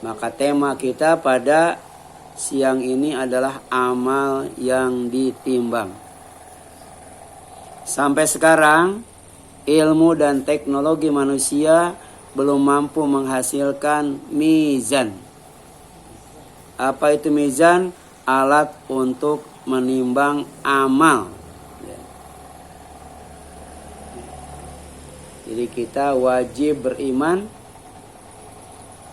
Maka tema kita pada siang ini adalah amal yang ditimbang. Sampai sekarang ilmu dan teknologi manusia belum mampu menghasilkan mizan. Apa itu mizan? Alat untuk menimbang amal. Jadi kita wajib beriman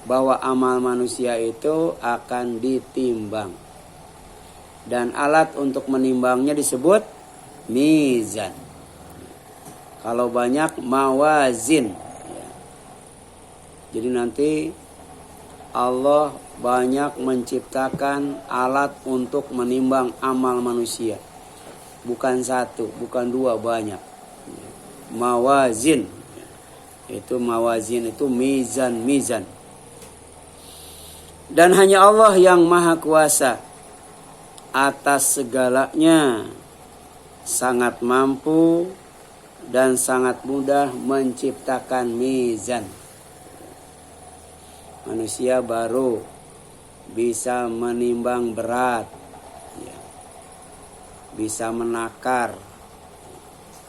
bahwa amal manusia itu akan ditimbang. Dan alat untuk menimbangnya disebut mizan. Kalau banyak mawazin. Jadi nanti Allah banyak menciptakan alat untuk menimbang amal manusia. Bukan satu, bukan dua, banyak. Mawazin. Itu mawazin, itu mizan. Dan hanya Allah yang maha kuasa atas segalanya. Sangat mampu dan sangat mudah menciptakan mizan. Manusia baru bisa menimbang berat, bisa menakar,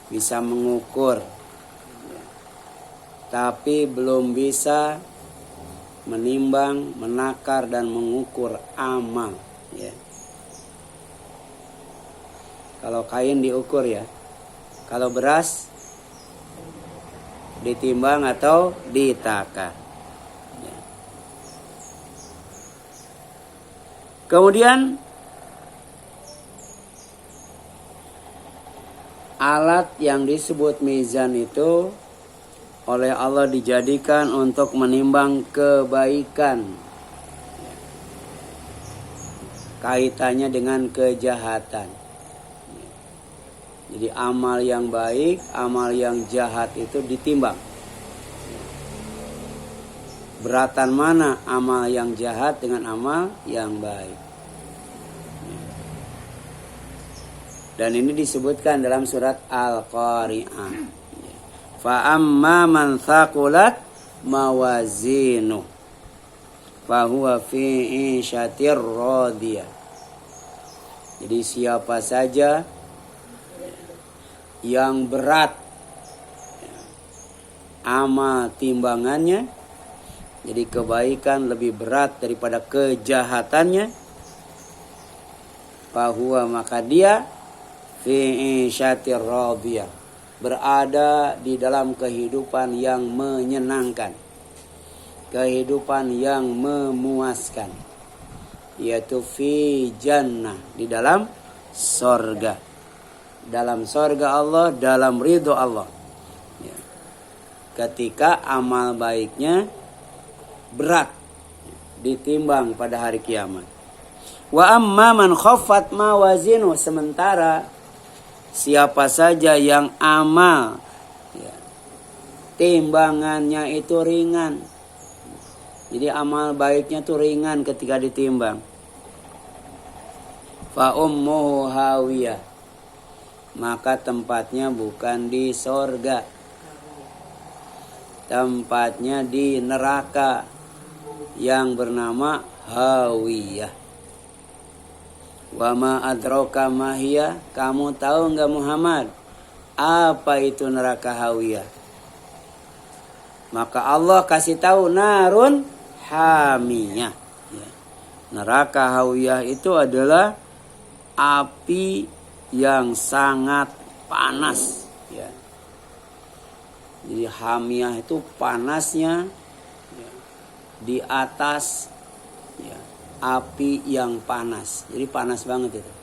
bisa mengukur, tapi belum bisa menimbang, menakar dan mengukur amal. Kalau kain diukur ya, kalau beras ditimbang atau ditakar. Kemudian alat yang disebut mizan itu oleh Allah dijadikan untuk menimbang kebaikan. Kaitannya dengan kejahatan. Jadi amal yang baik, amal yang jahat itu ditimbang. Beratan mana amal yang jahat dengan amal yang baik. Dan ini disebutkan dalam surat Al-Qari'ah. Fa amma man thaqulat mawazinu fa huwa fi 'ishatir radiyah. Jadi siapa saja yang berat amal timbangannya, jadi kebaikan lebih berat daripada kejahatannya, fahuwa maka dia fi 'ishatir radiyah, berada di dalam kehidupan yang menyenangkan, kehidupan yang memuaskan, yaitu fi jannah, di dalam sorga, dalam sorga Allah, dalam ridho Allah. Ketika amal baiknya berat ditimbang pada hari kiamat. Wa amma man khaffat mawazinu, sementara siapa saja yang amal timbangannya itu ringan. Jadi amal baiknya itu ringan ketika ditimbang. Fa ummuhu hawiyah, maka tempatnya bukan di sorga, tempatnya di neraka yang bernama hawiyah. Wa ma adraka mahiyah, kamu tahu enggak Muhammad apa itu neraka hawiyah? Maka Allah kasih tahu narun hamiyah. Neraka hawiyah itu adalah api yang sangat panas. Jadi hamiyah itu panasnya di atas api yang panas. Jadi panas banget itu.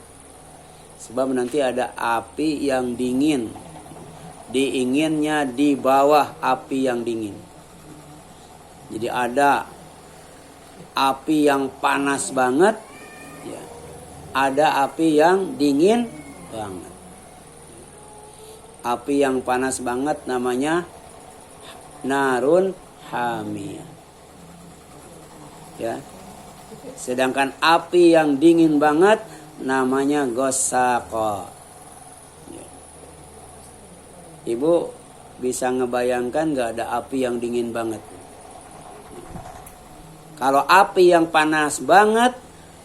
Sebab nanti ada api yang dingin. Diinginnya di bawah api yang dingin. Jadi ada api yang panas banget, ada api yang dingin banget. Api yang panas banget namanya narun hamiyah. Sedangkan api yang dingin banget namanya gossaqa. Ibu bisa ngebayangkan gak ada api yang dingin banget? Kalau api yang panas banget,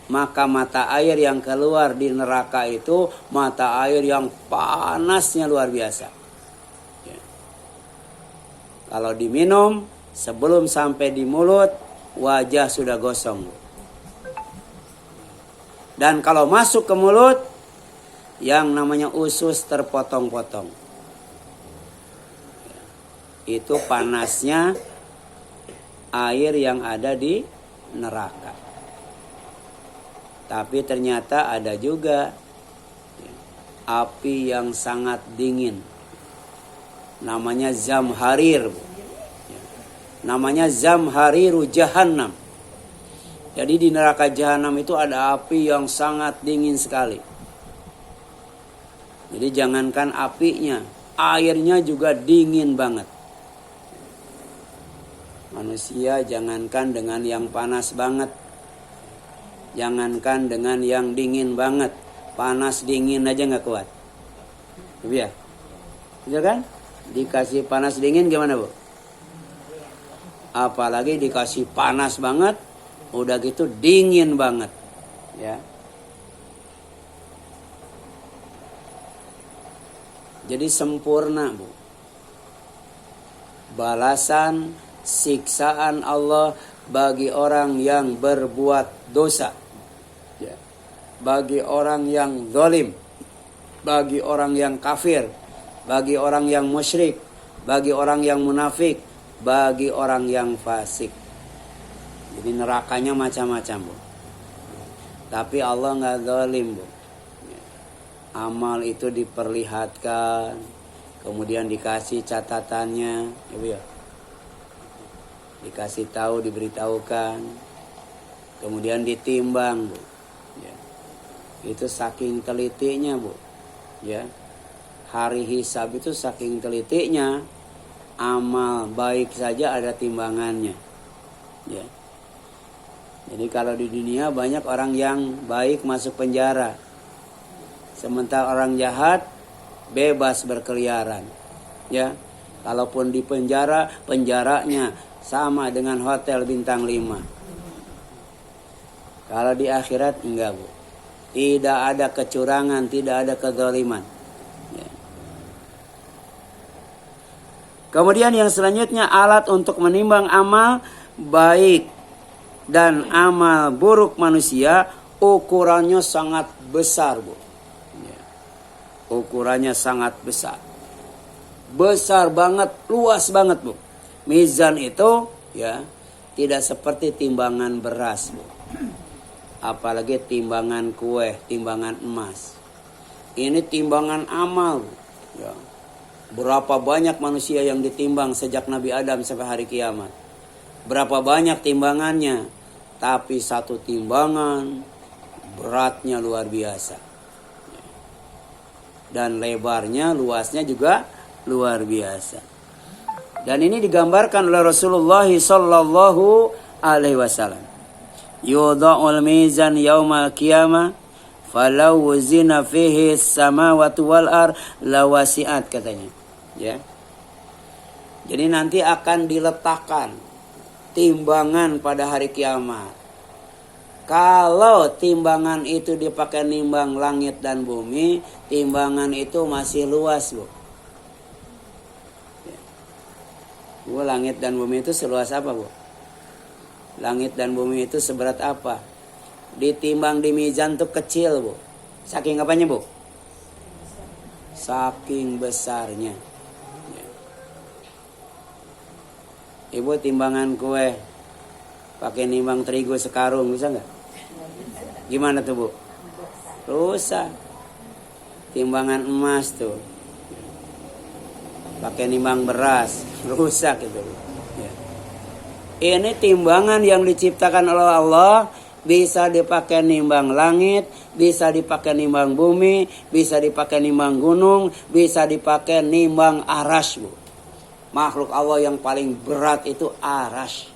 maka mata air yang keluar di neraka itu mata air yang panasnya luar biasa. Ya. Kalau diminum, sebelum sampai di mulut, wajah sudah gosong. Dan kalau masuk ke mulut, yang namanya usus terpotong-potong. Itu panasnya air yang ada di neraka. Tapi ternyata ada juga api yang sangat dingin. Namanya zamharir. Namanya zamhariru jahannam. Jadi di neraka jahanam itu ada api yang sangat dingin sekali. Jadi jangankan apinya, airnya juga dingin banget. Manusia jangankan dengan yang panas banget. Jangankan dengan yang dingin banget. Panas dingin aja gak kuat. Ya? Iya kan? Dikasih panas dingin gimana Bu? Apalagi dikasih panas banget. Udah gitu dingin banget. Ya. Jadi sempurna Bu. Balasan siksaan Allah bagi orang yang berbuat dosa. Ya. Bagi orang yang zalim, bagi orang yang kafir, bagi orang yang musyrik, bagi orang yang munafik, bagi orang yang fasik. Jadi nerakanya macam-macam Bu. Tapi Allah nggak zalim Bu. Amal itu diperlihatkan, kemudian dikasih catatannya, ya Bu ya. Dikasih tahu, diberitahukan, kemudian ditimbang Bu. Ya. Itu saking telitinya Bu. Ya. Hari hisab itu saking telitinya, amal baik saja ada timbangannya. Ya. Jadi kalau di dunia banyak orang yang baik masuk penjara. Sementara orang jahat bebas berkeliaran. Ya. Kalaupun di penjara, penjaranya sama dengan hotel bintang 5. Kalau di akhirat enggak Bu. Tidak ada kecurangan, tidak ada kezaliman. Ya. Kemudian yang selanjutnya alat untuk menimbang amal baik dan amal buruk manusia ukurannya sangat besar Bu. Ukurannya sangat besar. Besar banget, luas banget Bu. Mizan itu ya tidak seperti timbangan beras Bu. Apalagi timbangan kue, timbangan emas. Ini timbangan amal Bu. Ya. Berapa banyak manusia yang ditimbang sejak Nabi Adam sampai hari kiamat. Berapa banyak timbangannya. Tapi satu timbangan beratnya luar biasa. Dan lebarnya, luasnya juga luar biasa. Dan ini digambarkan oleh Rasulullah sallallahu alaihi wasallam. Yudha'ul mizan yaumal qiyamah falau wuzina fihi samawati wal ar lawasi'at katanya. Ya. Jadi nanti akan diletakkan timbangan pada hari kiamat. Kalau timbangan itu dipakai nimbang langit dan bumi, timbangan itu masih luas Bu. Bu, langit dan bumi itu seluas apa Bu? Langit dan bumi itu seberat apa? Ditimbang di mizan tuh kecil Bu. Saking apanya Bu? Saking besarnya. Ibu timbangan kue pakai nimbang terigu sekarung bisa nggak? Gimana tuh Bu? Rusak. Timbangan emas tuh pakai nimbang beras, rusak itu. Ya. Ini timbangan yang diciptakan oleh Allah, bisa dipakai nimbang langit, bisa dipakai nimbang bumi, bisa dipakai nimbang gunung, bisa dipakai nimbang arash Bu. Makhluk Allah yang paling berat itu arash.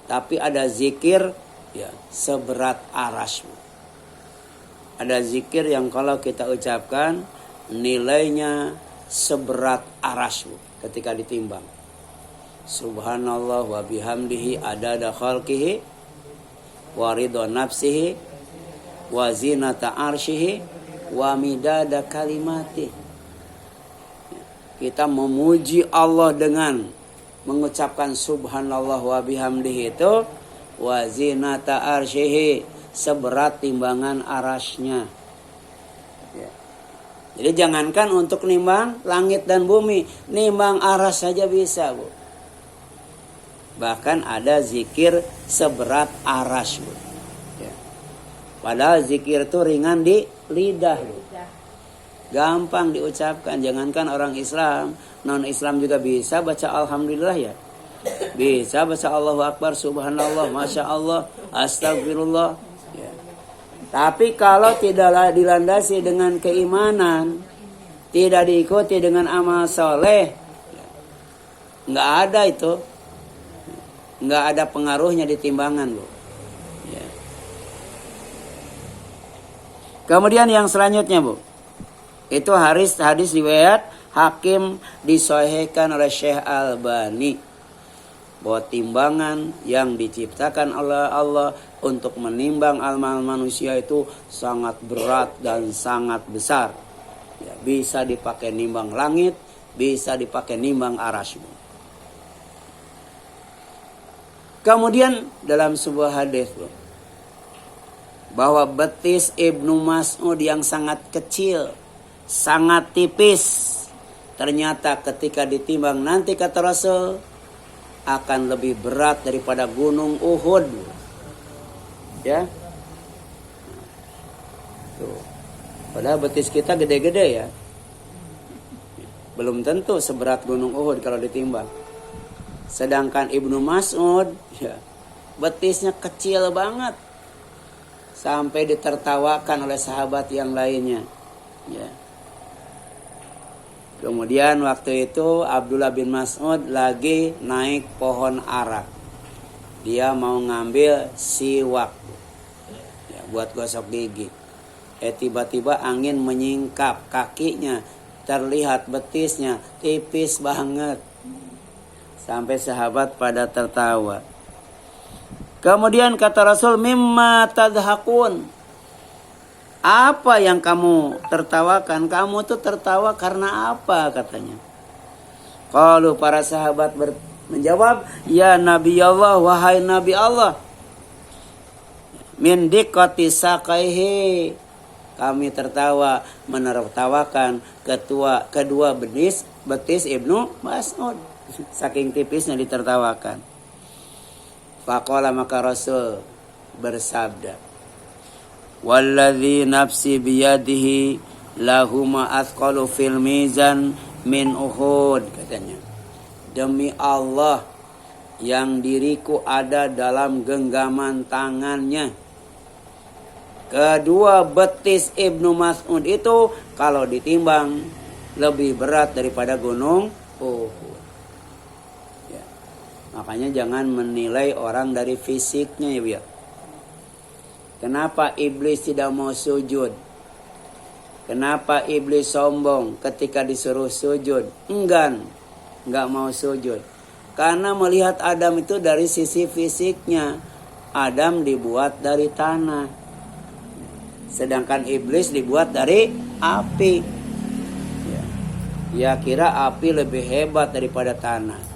Tapi ada zikir ya seberat arash. Ada zikir yang kalau kita ucapkan nilainya seberat arash ketika ditimbang. Subhanallah wa bihamdihi adada khalqihi wa ridha nafsihi wa zinata arsyihi wa midada kalimati. Kita memuji Allah dengan mengucapkan subhanallah wa bihamdihi itu wa zinata arsyihi, seberat timbangan arasnya. Jadi jangankan untuk nimbang langit dan bumi, nimbang aras saja bisa, Bu. Bahkan ada zikir seberat aras, Bu. Ya. Padahal zikir itu ringan di lidah, Bu. Gampang diucapkan. Jangankan orang Islam, non-Islam juga bisa baca alhamdulillah ya. Bisa baca Allahu Akbar, subhanallah, masya Allah, astagfirullah. Ya. Tapi kalau tidak dilandasi dengan keimanan, tidak diikuti dengan amal soleh, nggak ada itu. Nggak ada pengaruhnya di timbangan, Bu. Ya. Kemudian yang selanjutnya, Bu, itu hadis riwayat Hakim disahihkan oleh Syekh Albani, bahwa timbangan yang diciptakan oleh Allah untuk menimbang amal manusia itu sangat berat dan sangat besar. Ya, bisa dipakai nimbang langit, bisa dipakai nimbang aras. Kemudian dalam sebuah hadis bahwa betis Ibnu Mas'ud yang sangat kecil, sangat tipis, ternyata ketika ditimbang nanti kata Rasul akan lebih berat daripada gunung Uhud. Ya. Tuh. Padahal betis kita gede-gede ya. Belum tentu seberat gunung Uhud kalau ditimbang. Sedangkan Ibnu Mas'ud ya, betisnya kecil banget, sampai ditertawakan oleh sahabat yang lainnya. Ya. Kemudian waktu itu Abdullah bin Mas'ud lagi naik pohon arak. Dia mau ngambil siwak ya, buat gosok gigi. Tiba-tiba angin menyingkap kakinya, terlihat betisnya tipis banget. Sampai sahabat pada tertawa. Kemudian kata Rasul, mimma tadhakun. Apa yang kamu tertawakan? Kamu tuh tertawa karena apa katanya? Kalau para sahabat menjawab, ya Nabi Allah, wahai Nabi Allah, min diqqati saqaihi. Kami tertawa menertawakan kedua betis Ibnu Mas'ud. Saking tipisnya ditertawakan. Faqala, maka Rasul bersabda, walladzi nafsi biyadihi lahuma athqalu fil mizan min Uhud, katanya. Demi Allah yang diriku ada dalam genggaman tangannya, kedua betis Ibnu Mas'ud itu kalau ditimbang lebih berat daripada gunung Uhud. Makanya jangan menilai orang dari fisiknya ya, biar. Kenapa iblis tidak mau sujud? Kenapa iblis sombong ketika disuruh sujud? Enggak mau sujud. Karena melihat Adam itu dari sisi fisiknya. Adam dibuat dari tanah. Sedangkan iblis dibuat dari api. Ya kira api lebih hebat daripada tanah.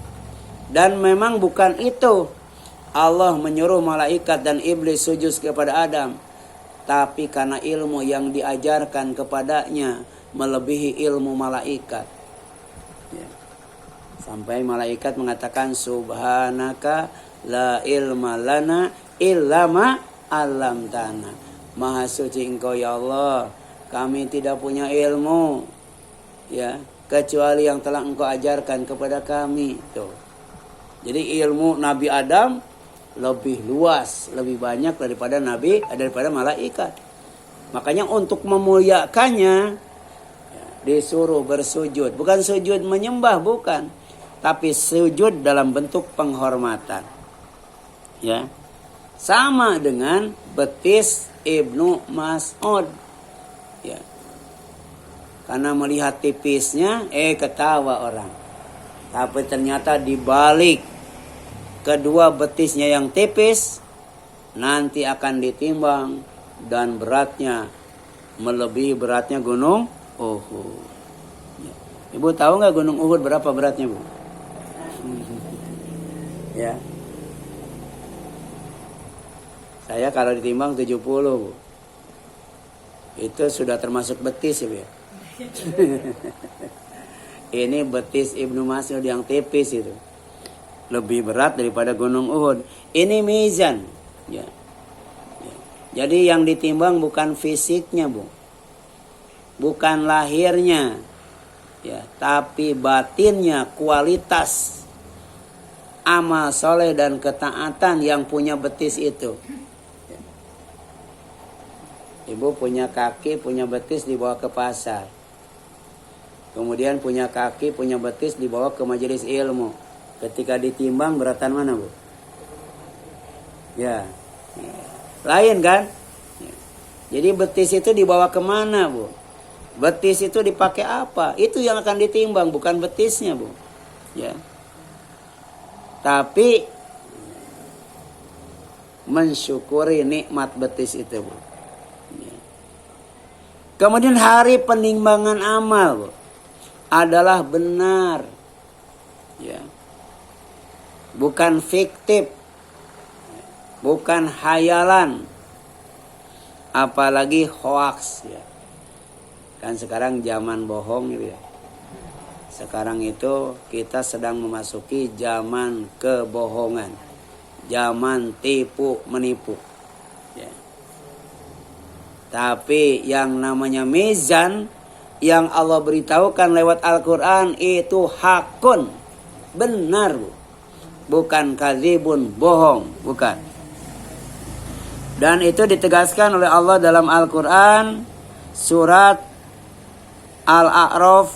Dan memang bukan itu Allah menyuruh malaikat dan iblis sujud kepada Adam, tapi karena ilmu yang diajarkan kepadanya melebihi ilmu malaikat. Ya. Sampai malaikat mengatakan, subhanaka la ilma lana illa ma 'allamtana. Maha suci Engkau ya Allah, kami tidak punya ilmu ya kecuali yang telah Engkau ajarkan kepada kami. Tuh. Jadi ilmu Nabi Adam lebih luas, lebih banyak daripada malaikat. Makanya untuk memuliakannya disuruh bersujud, bukan sujud menyembah, bukan, tapi sujud dalam bentuk penghormatan. Ya. Sama dengan betis Ibnu Mas'ud. Ya. Karena melihat tipisnya ketawa orang. Tapi ternyata dibalik kedua betisnya yang tipis, nanti akan ditimbang dan beratnya melebihi beratnya gunung Uhud. Ibu tahu nggak gunung Uhud berapa beratnya, Bu? Ya. Saya kalau ditimbang 70, Bu. Itu sudah termasuk betis ya, Bu. Ini betis Ibnu Mas'ud yang tipis itu. Lebih berat daripada gunung Uhud. Ini mizan. Ya. Jadi yang ditimbang bukan fisiknya, Bu. Bukan lahirnya. Ya, tapi batinnya, kualitas amal soleh dan ketaatan yang punya betis itu. Ya. Ibu punya kaki, punya betis dibawa ke pasar. Kemudian punya kaki, punya betis dibawa ke majelis ilmu. Ketika ditimbang beratan mana, Bu? Ya. Lain kan? Jadi betis itu dibawa kemana, Bu? Betis itu dipakai apa? Itu yang akan ditimbang, bukan betisnya, Bu. Ya. Tapi mensyukuri nikmat betis itu, Bu. Ya. Kemudian hari penimbangan amal, Bu, adalah benar. Ya. Bukan fiktif. Bukan hayalan. Apalagi hoaks, ya. Kan sekarang zaman bohong gitu ya. Sekarang itu kita sedang memasuki zaman kebohongan. Zaman tipu menipu. Ya. Tapi yang namanya mizan yang Allah beritahukan lewat Al-Quran itu hakun. Benar, Bu. Bukan kadzibun, bohong. Bukan. Dan itu ditegaskan oleh Allah dalam Al-Quran surat Al-A'raf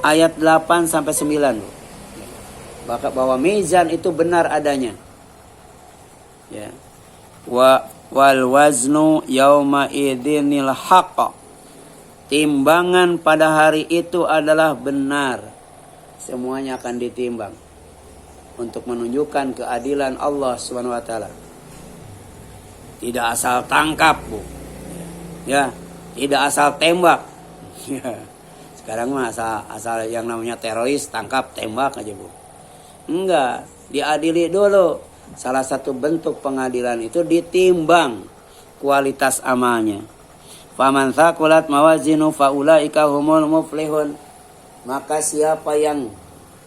ayat 8 sampai 9. Bahwa mizan itu benar adanya. Ya. Wal waznu yauma idzinil haqq. Timbangan pada hari itu adalah benar. Semuanya akan ditimbang untuk menunjukkan keadilan Allah Subhanahu wa taala. Tidak asal tangkap, Bu. Ya, tidak asal tembak. Ya. Sekarang mah asal yang namanya teroris tangkap tembak aja, Bu. Enggak, diadili dulu. Salah satu bentuk pengadilan itu ditimbang kualitas amalnya. Faman thaqulat mawazinu faulaika humul muflihun. Maka siapa yang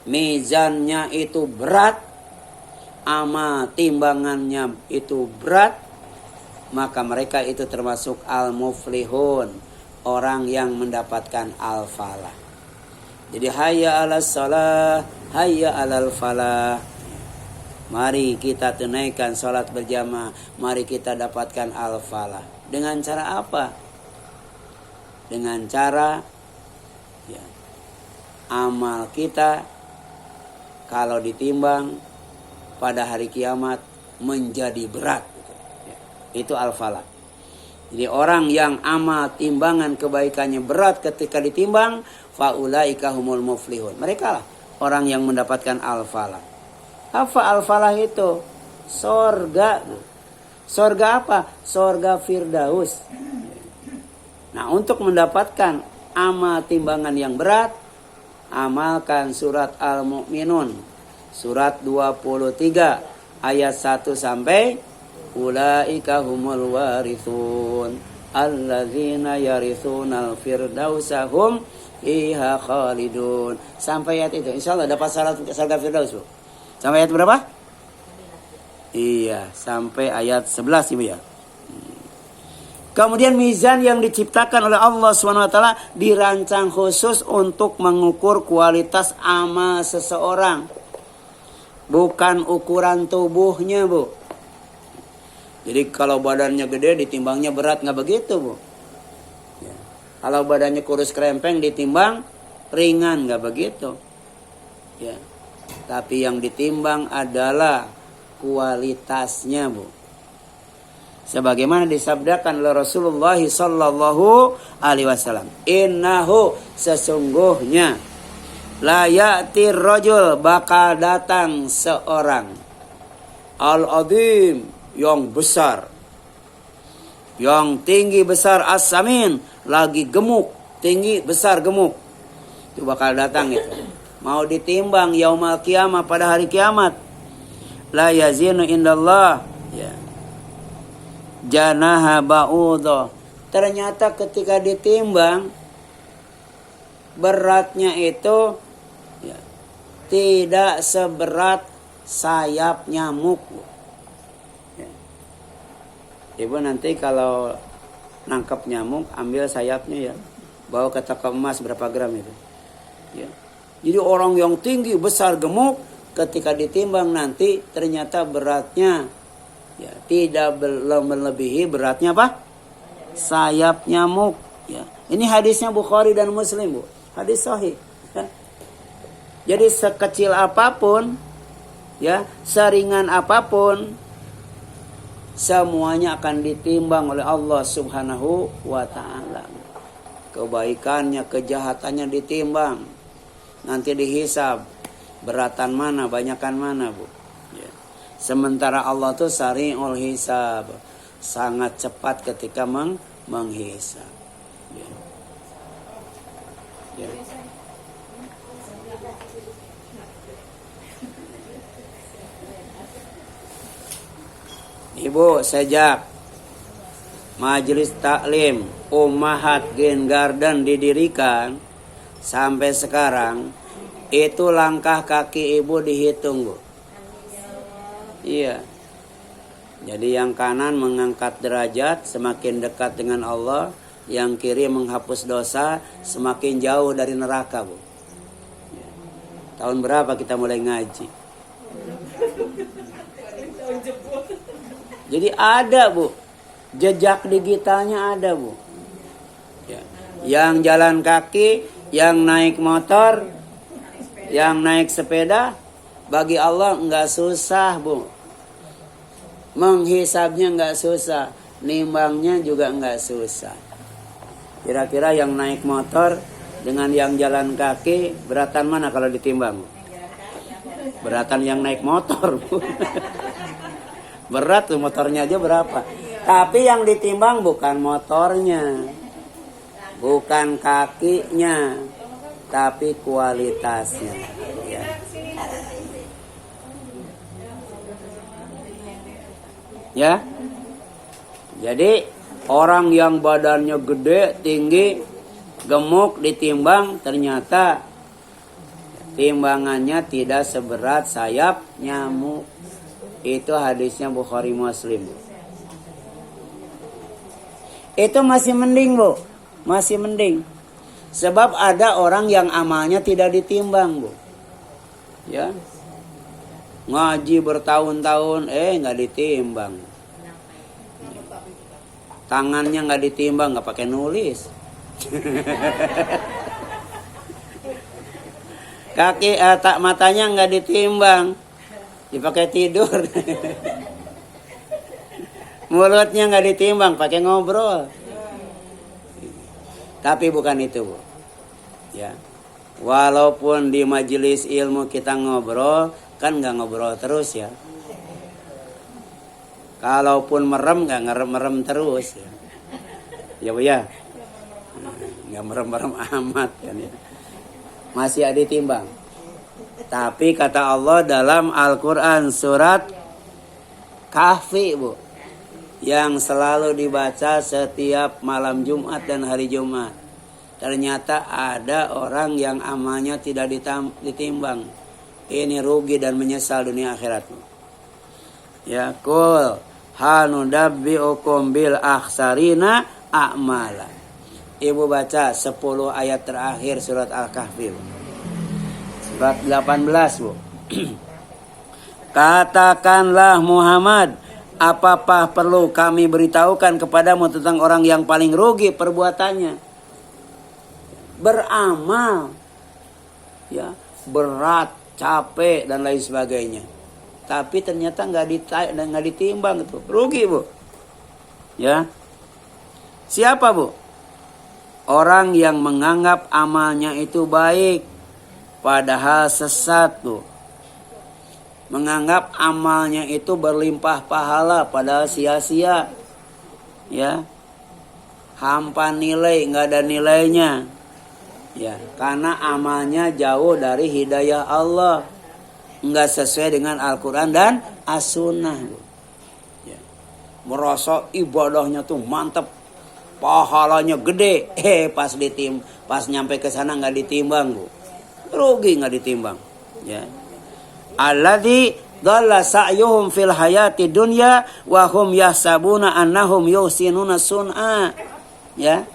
mizannya itu berat, amal timbangannya itu berat, maka mereka itu termasuk al-muflihun, orang yang mendapatkan al-falah. Jadi hayya 'alas shalah, hayya 'alal falah. Mari kita tunaikan salat berjamaah, mari kita dapatkan al-falah. Dengan cara apa? Dengan cara ya, amal kita kalau ditimbang pada hari kiamat menjadi berat. Itu al-falah. Jadi orang yang amal timbangan kebaikannya berat ketika ditimbang, faulaika humul muflihun. Mereka lah orang yang mendapatkan al-falah. Apa al-falah itu? Sorga. Sorga apa? Sorga Firdaus. Nah, untuk mendapatkan amal timbangan yang berat, amalkan surat Al-Mu'minun. Surat 23 ayat 1 sampai ulaika humul warithun alladzina yarithunal firdausa hum fiha khalidun. Sampai ayat itu insyaallah dapat surga firdaus, Bu. Sampai ayat berapa? Iya, sampai ayat 11, Ibu ya. Kemudian mizan yang diciptakan oleh Allah SWT dirancang khusus untuk mengukur kualitas amal seseorang. Bukan ukuran tubuhnya, Bu. Jadi kalau badannya gede ditimbangnya berat, nggak begitu, Bu. Ya. Kalau badannya kurus krempeng ditimbang ringan, nggak begitu. Ya. Tapi yang ditimbang adalah kualitasnya, Bu. Sebagaimana disabdakan oleh Rasulullah sallallahu alaihi wasallam, innahu sesungguhnya La ya'ti rajul, bakal datang seorang al-azim, yang besar, yang tinggi besar, as-samin, lagi gemuk, tinggi besar gemuk. Itu bakal datang itu. Mau ditimbang yaumal kiamah, pada hari kiamat. La yazinu indallah, ya, janaha ba'udhah. Ternyata ketika ditimbang, beratnya itu ya, tidak seberat sayap nyamuk. Ya. Ibu nanti kalau nangkap nyamuk, ambil sayapnya ya, bawa ke toko emas berapa gram itu. Ya. Jadi orang yang tinggi, besar, gemuk, ketika ditimbang nanti ternyata beratnya ya, tidak melebihi beratnya apa? Sayap nyamuk. Ya. Ini hadisnya Bukhari dan Muslim, Bu. Hadis sahih. Ya. Jadi sekecil apapun, ya, seringan apapun, semuanya akan ditimbang oleh Allah Subhanahu wa ta'ala. Kebaikannya, kejahatannya ditimbang. Nanti dihisab. Beratan mana, banyakan mana, Bu. Ya. Sementara Allah tuh sari'ul hisab. Sangat cepat ketika menghisab. Ya. Ya. Ibu, sejak majelis taklim Ummahat Kindergarten didirikan sampai sekarang, itu langkah kaki ibu dihitung, Bu. Iya. Jadi yang kanan mengangkat derajat, semakin dekat dengan Allah. Yang kiri menghapus dosa, semakin jauh dari neraka, Bu. Ya. Tahun berapa kita mulai ngaji? Jadi ada, Bu. Jejak digitalnya ada, Bu. Ya. Yang jalan kaki, yang naik motor, yang naik sepeda, bagi Allah enggak susah, Bu. Menghisabnya enggak susah, nimbangnya juga enggak susah. Kira-kira yang naik motor dengan yang jalan kaki, beratan mana kalau ditimbang? Beratan yang naik motor, Bu. Berat tuh motornya aja berapa. Tapi yang ditimbang bukan motornya, bukan kakinya, tapi kualitasnya. Ya. Ya. Jadi orang yang badannya gede, tinggi, gemuk ditimbang, ternyata timbangannya tidak seberat sayap nyamuk. Itu hadisnya Bukhari Muslim. Itu masih mending, Bu. Masih mending. Sebab ada orang yang amalnya tidak ditimbang, Bu. Ya. Ngaji bertahun-tahun, nggak ditimbang. Tangannya nggak ditimbang, nggak pakai nulis. Kaki, tak matanya nggak ditimbang, dipakai tidur. Mulutnya nggak ditimbang, pakai ngobrol. Tapi bukan itu, Bu. Ya. Walaupun di majelis ilmu kita ngobrol, kan nggak ngobrol terus ya. Kalaupun merem, nggak merem terus ya. Ya, Bu ya. Nggak merem amat kan ya. Masih ada timbang. Tapi kata Allah dalam Al-Quran surat Kahfi, Bu, yang selalu dibaca setiap malam Jumat dan hari Jumat. Ternyata ada orang yang amalnya tidak ditimbang. Ini rugi dan menyesal dunia akhirat. Ya, kul hanudabbi'ukum bil akhsarina a'mala. Ibu baca 10 ayat terakhir surat Al-Kahfi. Surat 18, Bu. Katakanlah Muhammad, apakah perlu kami beritahukan kepadamu tentang orang yang paling rugi perbuatannya? Beramal, ya, berat, capek dan lain sebagainya. Tapi ternyata nggak ditimbang itu, rugi, Bu. Ya, siapa, Bu? Orang yang menganggap amalnya itu baik, padahal sesat tuh. Menganggap amalnya itu berlimpah pahala padahal sia-sia. Ya. Hampa nilai, nggak ada nilainya. Ya, karena amalnya jauh dari hidayah Allah. Nggak sesuai dengan Al-Quran dan As-Sunnah. Ya. Merasa ibadahnya tuh mantep, pahalanya gede. Pas nyampe ke sana nggak ditimbang, Bu. Rugi nggak ditimbang. Ya. Alladzi dhalla sa'yuhum fil hayati dunya wa hum yahsabuna annahum yuhsinuna sun'a. Ya.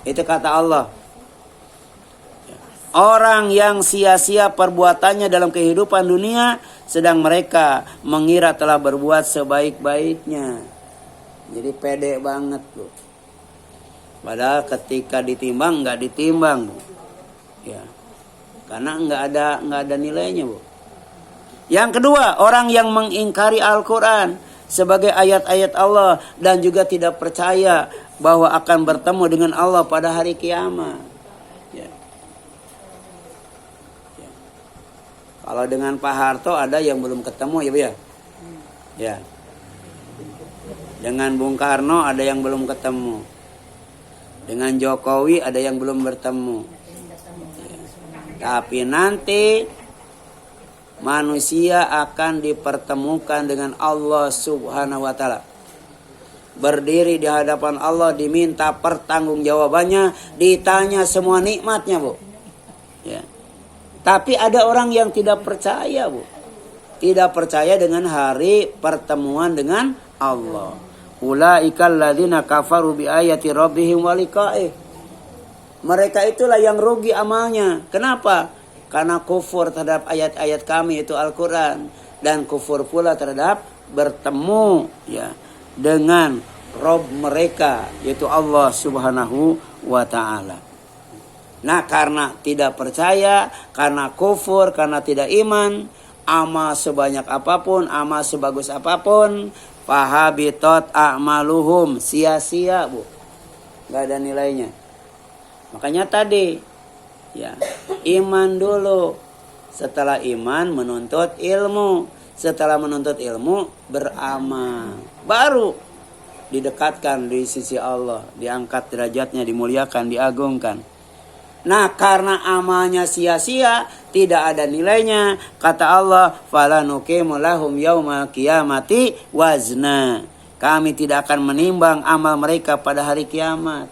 Itu kata Allah. Orang yang sia-sia perbuatannya dalam kehidupan dunia sedang mereka mengira telah berbuat sebaik-baiknya. Jadi pede banget, Bu. Padahal ketika ditimbang nggak ditimbang, Bu. Ya. Karena nggak ada nilainya, Bu. Yang kedua, orang yang mengingkari Al-Quran sebagai ayat-ayat Allah dan juga tidak percaya bahwa akan bertemu dengan Allah pada hari kiamat. Ya. Ya. Kalau dengan Pak Harto ada yang belum ketemu, ya Bu ya? Ya. Dengan Bung Karno ada yang belum ketemu. Dengan Jokowi ada yang belum bertemu. Ya. Tapi nanti manusia akan dipertemukan dengan Allah Subhanahu wa Ta'ala. Berdiri di hadapan Allah, diminta pertanggungjawabannya, ditanya semua nikmatnya, Bu. Ya. Tapi ada orang yang tidak percaya, Bu. Tidak percaya dengan hari pertemuan dengan Allah. Ulaikal ladzina kafaru bi ayati rabbihim wa liqa'ih. Mereka itulah yang rugi amalnya. Kenapa? Karena kufur terhadap ayat-ayat kami itu Al-Quran. Dan kufur pula terhadap bertemu ya dengan Rabb mereka, yaitu Allah Subhanahu wa Ta'ala. Nah, karena tidak percaya, karena kufur, karena tidak iman, amal sebanyak apapun, amal sebagus apapun, fahabitot a'maluhum, sia-sia, Bu. Gak ada nilainya. Makanya tadi ya, iman dulu. Setelah iman menuntut ilmu. Setelah menuntut ilmu beramal. Baru didekatkan di sisi Allah, diangkat derajatnya, dimuliakan, diagungkan. Nah, karena amalnya sia-sia, tidak ada nilainya, kata Allah, fala nuqimu lahum yaumal qiyamati wazna. Kami tidak akan menimbang amal mereka pada hari kiamat.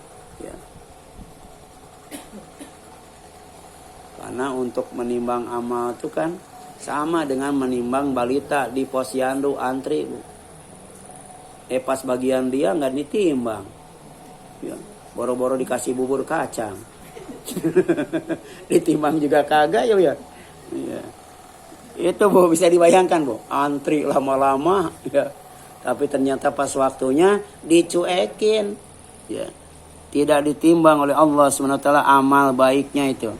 Karena untuk menimbang amal itu kan sama dengan menimbang balita di posyandu antri, Bu. Pas bagian dia nggak ditimbang. Ya, boro-boro dikasih bubur kacang. Ditimbang juga kagak ya. Ya. Itu, Bu, bisa dibayangkan, Bu. Antri lama-lama ya. Tapi ternyata pas waktunya dicuekin. Ya. Tidak ditimbang oleh Allah SWT amal baiknya itu.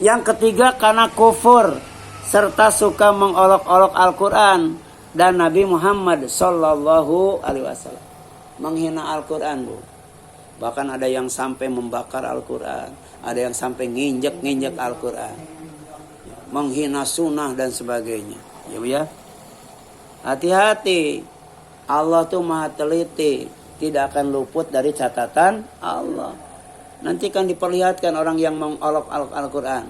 Yang ketiga, karena kufur serta suka mengolok-olok Al-Quran dan Nabi Muhammad Sallallahu Alaihi Wasallam. Menghina Al-Quran, Bu. Bahkan ada yang sampai membakar Al-Quran, ada yang sampai nginjek Al-Quran, menghina sunnah dan sebagainya. Ya, Bu ya. Hati-hati. Allah tuh maha teliti, tidak akan luput dari catatan Allah. Nanti kan diperlihatkan orang yang mengolok-olok Al-Quran.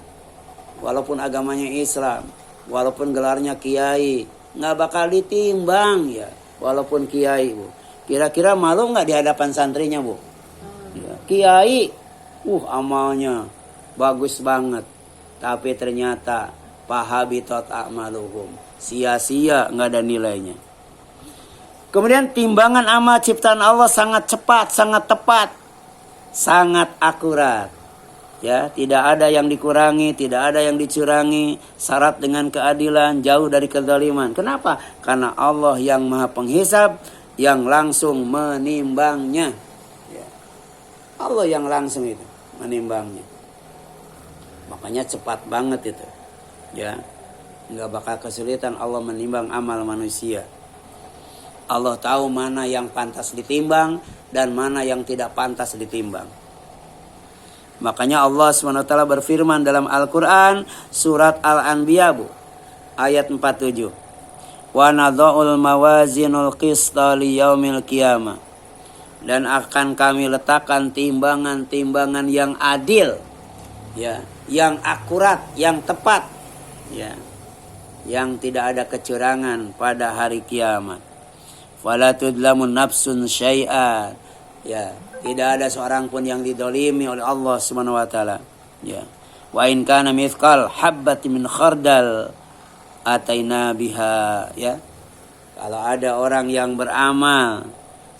Walaupun agamanya Islam, walaupun gelarnya kiai, nggak bakal ditimbang ya. Walaupun kiai, Bu. Kira-kira malu nggak di hadapan santrinya, Bu? Ya. Kiai, amalnya bagus banget. Tapi ternyata fahabitot a'maluhum. Sia-sia, nggak ada nilainya. Kemudian timbangan amal ciptaan Allah sangat cepat, sangat tepat, sangat akurat. Ya, tidak ada yang dikurangi, tidak ada yang dicurangi, syarat dengan keadilan, jauh dari kezaliman. Kenapa? Karena Allah yang Maha Penghisab, yang langsung menimbangnya. Ya. Allah yang langsung itu menimbangnya. Makanya cepat banget itu. Ya. Enggak bakal kesulitan Allah menimbang amal manusia. Allah tahu mana yang pantas ditimbang dan mana yang tidak pantas ditimbang. Makanya Allah SWT berfirman dalam Al-Quran surat Al-Anbiya bu, ayat 47. Wa nadha'ul mawazinul qista liyaumil qiyamah. Dan akan kami letakkan timbangan-timbangan yang adil, ya, yang akurat, yang tepat, ya, yang tidak ada kecurangan pada hari kiamat. Fala tudlamun nafsun syai'an, ya, tidak ada seorang pun yang didolimi oleh Allah Subhanahu wa taala. Ya. Wa in kana mithqal habbatin min khardal ataina biha, ya. Kalau ada orang yang beramal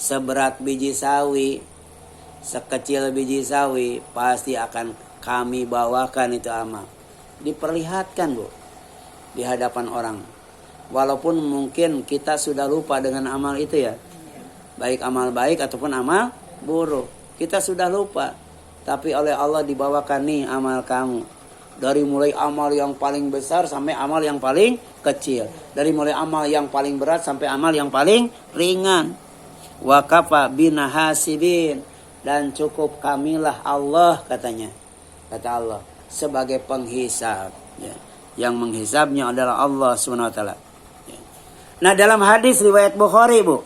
seberat biji sawi, sekecil biji sawi, pasti akan kami bawakan itu amal. Diperlihatkan bu, di hadapan orang. Walaupun mungkin kita sudah lupa dengan amal itu ya. Baik amal baik ataupun amal buruk. Kita sudah lupa. Tapi oleh Allah dibawakan nih amal kamu. Dari mulai amal yang paling besar sampai amal yang paling kecil. Dari mulai amal yang paling berat sampai amal yang paling ringan. Wa kafa bina hasibin. Dan cukup kamilah Allah katanya. Kata Allah. Sebagai penghisab. Ya. Yang menghisabnya adalah Allah SWT. Ya. Nah dalam hadis riwayat Bukhari bu.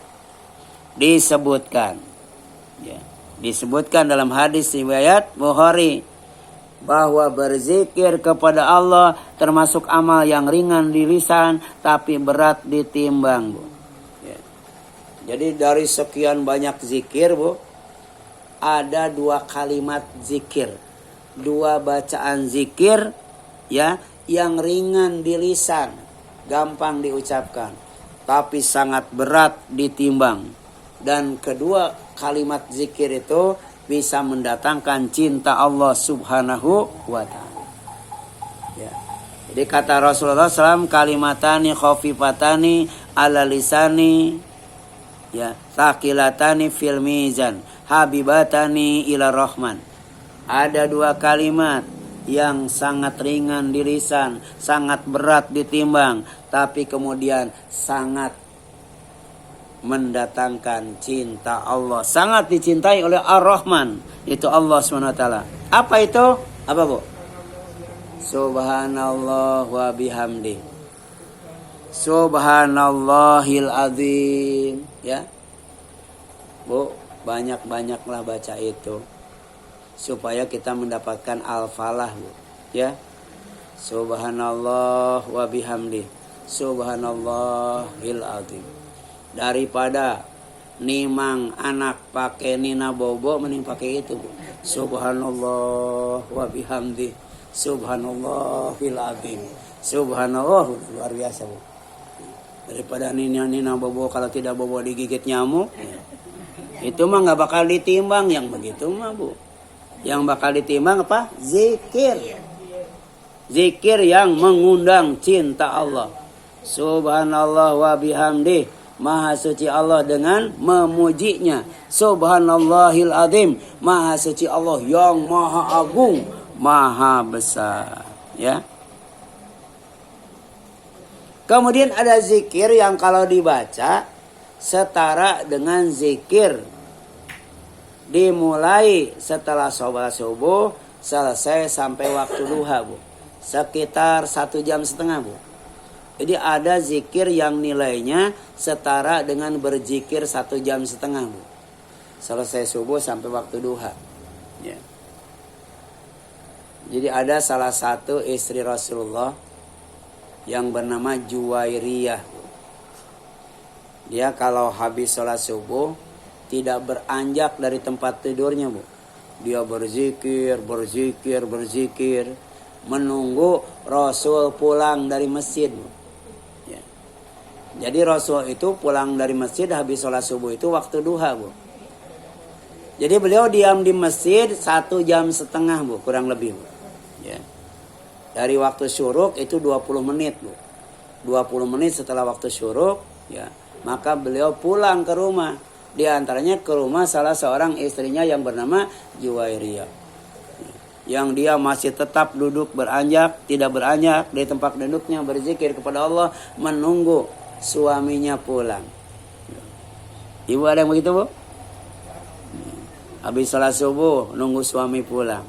Disebutkan. Ya. Disebutkan dalam hadis riwayat Bukhari. Bahwa berzikir kepada Allah termasuk amal yang ringan di lisan tapi berat ditimbang bu. Ya. Jadi dari sekian banyak zikir bu, ada 2 kalimat zikir, 2 bacaan zikir ya yang ringan di lisan, gampang diucapkan, tapi sangat berat ditimbang. Dan kedua kalimat zikir itu bisa mendatangkan cinta Allah Subhanahu wa ta'ala. Ya. Jadi kata Rasulullah SAW, kalimatani khafifatani ala lisani, ya, thaqilatani fil mizan, habibatani ila rahman. Ada 2 kalimat yang sangat ringan di lisan, sangat berat ditimbang, tapi kemudian sangat mendatangkan cinta Allah. Sangat dicintai oleh Ar-Rahman. Itu Allah SWT. Apa itu? Apa bu? Subhanallah wa bihamdi. Subhanallahil azim. Ya. Bu, banyak-banyaklah baca itu. Supaya kita mendapatkan al-falah bu. Ya. Subhanallah wa bihamdi. Subhanallahil azim. Daripada nimang anak pakai nina bobo, mending pakai itu bu. Subhanallah wa bihamdi. Subhanallahil azim. Subhanallah, luar biasa bu. Daripada nina bobo kalau tidak bobo digigit nyamuk, ya. Itu mah nggak bakal ditimbang yang begitu mah bu. Yang bakal ditimbang apa? Zikir. Zikir yang mengundang cinta Allah. Subhanallah wa bihamdi. Maha suci Allah dengan memujinya. Subhanallahil azim. Maha suci Allah yang maha agung, maha besar. Ya. Kemudian ada zikir yang kalau dibaca setara dengan zikir dimulai setelah sholat subuh selesai sampai waktu duha bu. Sekitar 1,5 jam bu. Jadi ada zikir yang nilainya setara dengan berzikir 1,5 jam bu. Selesai subuh sampai waktu duha. Ya. Jadi ada salah satu istri Rasulullah yang bernama Juwairiyah. Dia kalau habis sholat subuh tidak beranjak dari tempat tidurnya bu. Dia berzikir menunggu Rasul pulang dari masjid bu. Jadi Rasul itu pulang dari masjid habis sholat subuh itu waktu duha bu. Jadi beliau diam di masjid 1,5 jam bu, kurang lebih bu. Ya. Dari waktu syuruk itu 20 menit bu. 20 menit setelah waktu syuruk, ya, maka beliau pulang ke rumah. Di antaranya ke rumah salah seorang istrinya yang bernama Juwairiyah. Yang dia masih tetap duduk beranjak, tidak beranjak di tempat duduknya berzikir kepada Allah menunggu suaminya pulang. Ibu ada yang begitu bu? Habis sholat subuh nunggu suami pulang.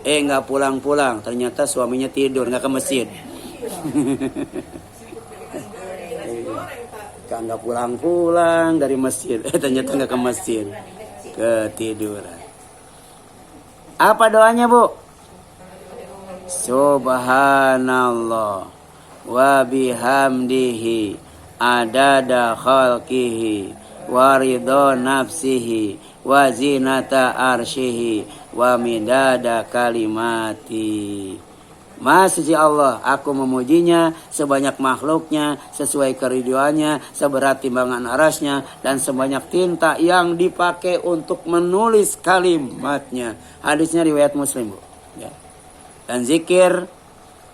nggak pulang-pulang. Ternyata suaminya tidur, nggak ke masjid. Nggak pulang-pulang dari masjid. Ternyata nggak ke masjid. Ketiduran. Apa doanya, Bu? Subhanallah wa bihamdihi adada khalqihi wa ridha nafsihi wa zinata arsyihi wa midada kalimati. Maha suci Allah, aku memujinya sebanyak makhluknya, sesuai keriduannya, seberat timbangan arasnya, dan sebanyak tinta yang dipakai untuk menulis kalimatnya. Hadisnya riwayat Muslim, Bu. Ya. Dan zikir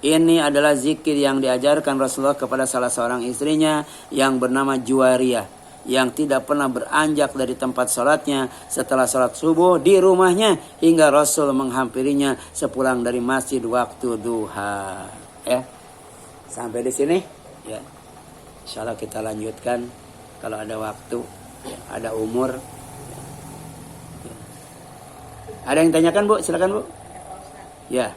ini adalah zikir yang diajarkan Rasulullah kepada salah seorang istrinya yang bernama Juwariyah, yang tidak pernah beranjak dari tempat sholatnya setelah sholat subuh di rumahnya hingga Rasul menghampirinya sepulang dari masjid waktu duha. Ya, sampai di sini. Ya, insya Allah kita lanjutkan kalau ada waktu, ya, ada umur. Ya. Ada yang tanyakan, Bu? Silakan, Bu. Ya.